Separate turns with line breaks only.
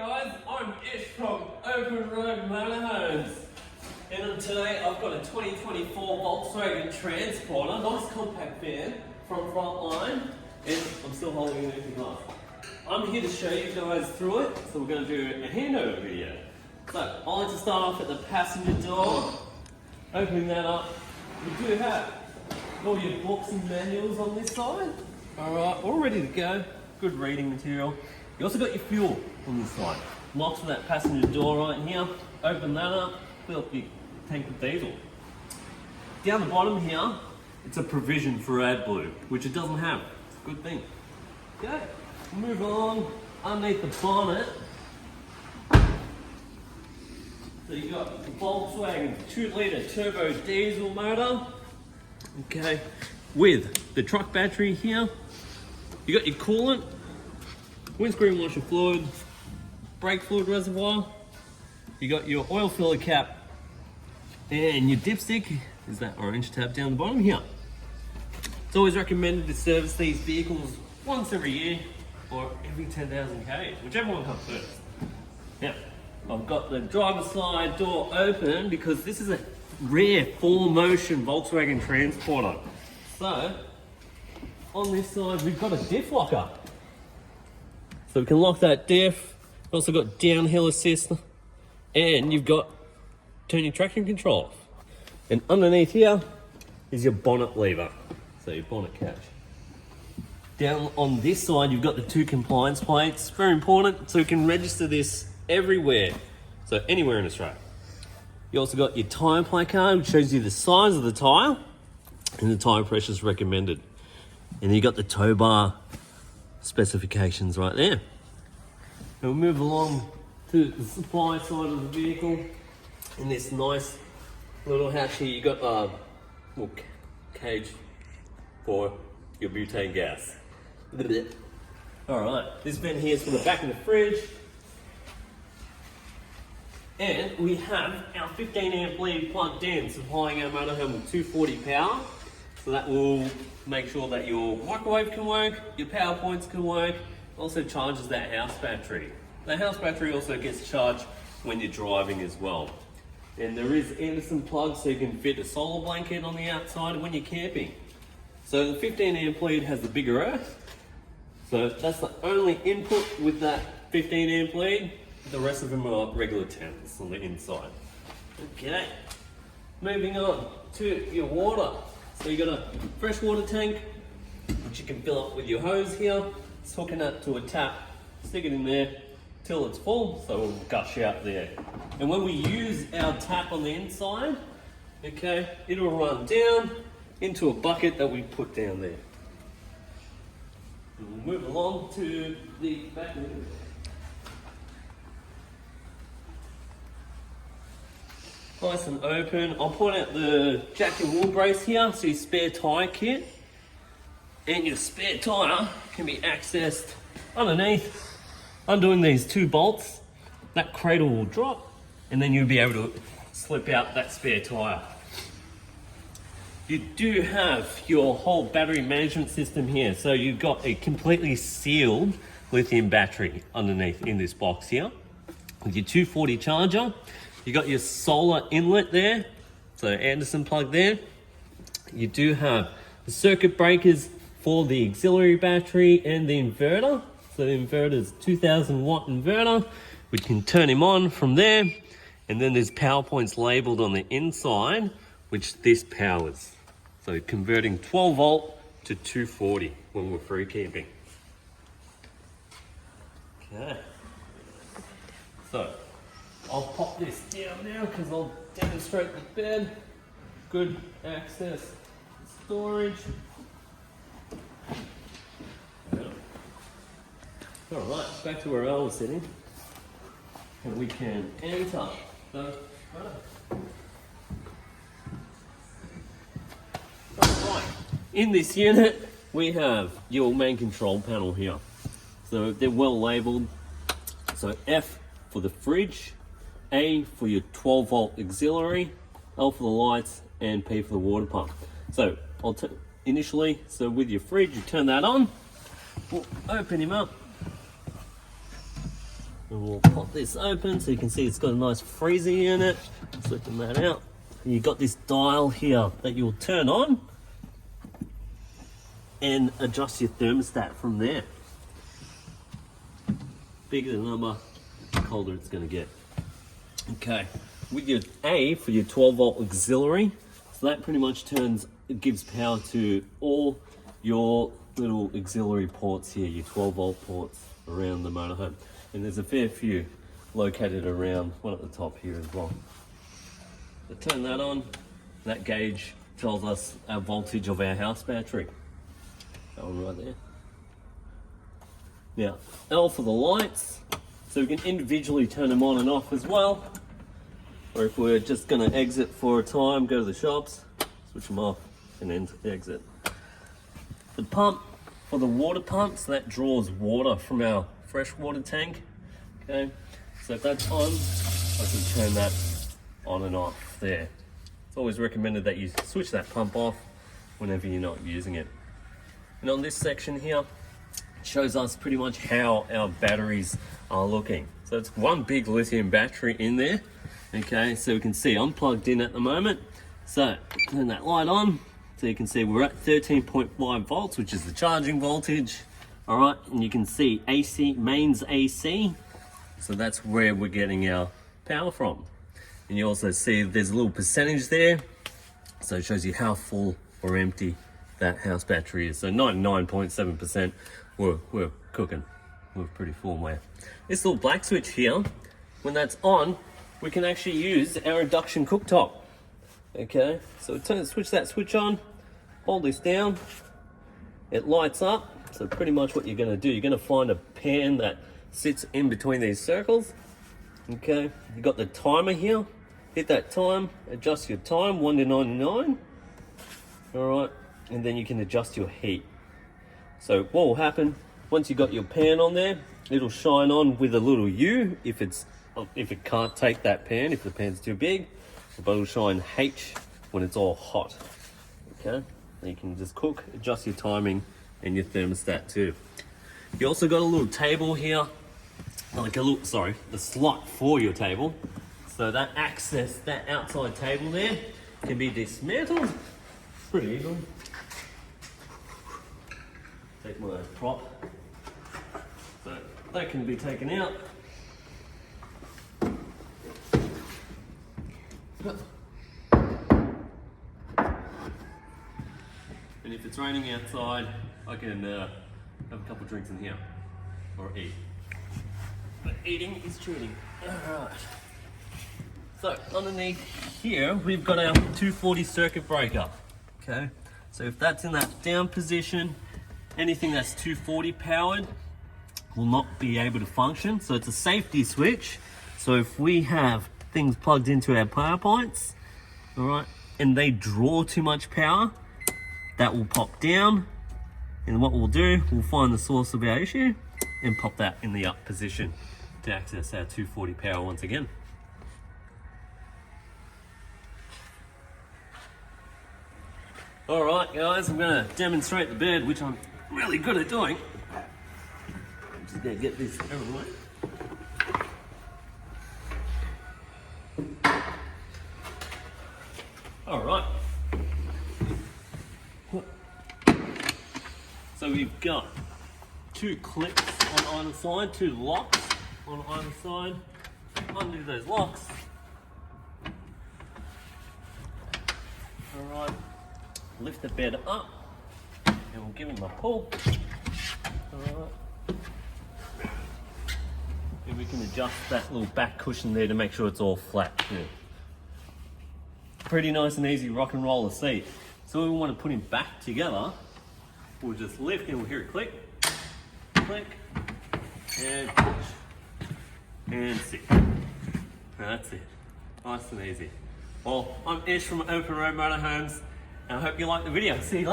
guys, I'm Ish from Open Road Motorhomes, and today I've got a 2024 Volkswagen Transporter, nice compact van from Frontline, and I'm still holding anything up. I'm here to show you guys through it, so we're going to do a handover video. So I like to start off at the passenger door, opening that up. We do have all your books and manuals on this side. Alright, all ready to go. Good reading material. You also got your fuel on this side. Locks for that passenger door right here. Open that up, fill up your tank with diesel. Down the bottom here, it's a provision for AdBlue, which it doesn't have. It's a good thing. Okay, move along underneath the bonnet. So you got the Volkswagen 2-litre turbo diesel motor. Okay, with the truck battery here. You got your coolant, windscreen washer fluid, brake fluid reservoir. You got your oil filler cap, and your dipstick is that orange tab down the bottom here. It's always recommended to service these vehicles once every year or every 10,000 k's, whichever one comes first. Now, I've got the driver's side door open because this is a rare 4Motion Volkswagen Transporter. So, on this side we've got a diff locker. So we can lock that diff. We've also got downhill assist, and you've got turn your traction control off. And underneath here is your bonnet lever, so your bonnet catch. Down on this side you've got the 2 compliance plates, very important, so you can register this everywhere, so anywhere in Australia. You also got your tyre placard, which shows you the size of the tyre and the tyre pressures recommended. And then you got the tow bar specifications right there. And we'll move along to the supply side of the vehicle. In this nice little hatch here, you got a little cage for your butane gas. Alright, this vent here is for the back of the fridge. And we have our 15 amp lead plugged in, supplying our motorhome with 240 power. So that will make sure that your microwave can work, your power points can work. Also charges that house battery. The house battery also gets charged when you're driving as well. And there is Anderson plugs, so you can fit a solar blanket on the outside when you're camping. So the 15 amp lead has the bigger earth. So that's the only input with that 15 amp lead. The rest of them are regular 10s on the inside. Okay, moving on to your water. So you got a fresh water tank, which you can fill up with your hose here. It's hooking up to a tap, stick it in there till it's full, so it will gush out there. And when we use our tap on the inside, okay, it'll run down into a bucket that we put down there. And we'll move along to the back window. Nice and open. I'll point out the jack and wheel brace here, so your spare tyre kit. And your spare tyre can be accessed underneath, undoing these 2 bolts. That cradle will drop, and then you'll be able to slip out that spare tyre. You do have your whole battery management system here, so you've got a completely sealed lithium battery underneath in this box here. With your 240 charger. You got your solar inlet there, so Anderson plug there. You do have the circuit breakers for the auxiliary battery and the inverter. So the inverter is 2000 watt inverter. We can turn him on from there. And then there's power points labeled on the inside, which this powers. So converting 12 volt to 240 when we're free camping. Okay. So I'll pop this down now because I'll demonstrate the bed. Good access storage. Alright, back to where I was sitting. And we can enter the motor. Alright, in this unit we have your main control panel here. So they're well labelled. So F for the fridge, A for your 12 volt auxiliary, L for the lights, and P for the water pump. So initially, so with your fridge, you turn that on, we'll open him up. And we'll pop this open so you can see it's got a nice freezer unit. Slipping that out. And you've got this dial here that you'll turn on and adjust your thermostat from there. Bigger the number, the colder it's going to get. Okay, with your A for your 12 volt auxiliary, so that pretty much it gives power to all your little auxiliary ports here, your 12 volt ports around the motorhome. And there's a fair few located around, one at the top here as well. So turn that on, that gauge tells us our voltage of our house battery. That one right there. Now, L for the lights, so we can individually turn them on and off as well. Or if we're just going to exit for a time, go to the shops, switch them off and then exit. The pump for the water pump, so that draws water from our freshwater tank. Okay, so if that's on, I can turn that on and off there. It's always recommended that you switch that pump off whenever you're not using it. And on this section here, it shows us pretty much how our batteries are looking. So it's one big lithium battery in there. Okay, so we can see I'm plugged in at the moment. So turn that light on, so you can see we're at 13.5 volts, which is the charging voltage. All right, and you can see AC, mains AC. So that's where we're getting our power from. And you also see there's a little percentage there. So it shows you how full or empty that house battery is. So 99.7%, we're cooking. We're pretty full there. This little black switch here, when that's on, we can actually use our induction cooktop. Okay, so switch that switch on, hold this down, it lights up. So pretty much what you're going to do, you're going to find a pan that sits in between these circles. Okay, you got the timer here, hit that time, adjust your time 1 to 99. All right, and then you can adjust your heat. So what will happen, once you got your pan on there, it'll shine on with a little U if it can't take that pan, if the pan's too big, but it'll shine H when it's all hot. Okay, and you can just cook, adjust your timing and your thermostat too. You also got a little table here, like the slot for your table. So that outside table there can be dismantled pretty easily. Take my prop. So that can be taken out. And if it's raining outside, I can have a couple drinks in here, or eat. But eating is cheating. Alright. So underneath here, we've got our 240 circuit breaker. Okay, so if that's in that down position, anything that's 240 powered will not be able to function. So it's a safety switch. So if we have things plugged into our power points, all right, and they draw too much power, that will pop down. And what we'll do, we'll find the source of our issue and pop that in the up position to access our 240 power once again. All right, guys, I'm gonna demonstrate the bed, which I'm really good at doing. I'm just gonna get this out of the way. All right. So we've got 2 clips on either side, 2 locks on either side. Undo those locks. All right. Lift the bed up and we'll give him a pull. All right. And we can adjust that little back cushion there to make sure it's all flat too. Pretty nice and easy rock and roller seat. So when we want to put him back together, we'll just lift and we'll hear it click, click, and push, and sit. And that's it. Nice and easy. Well, I'm Ish from Open Road Motorhomes, and I hope you liked the video. See you later.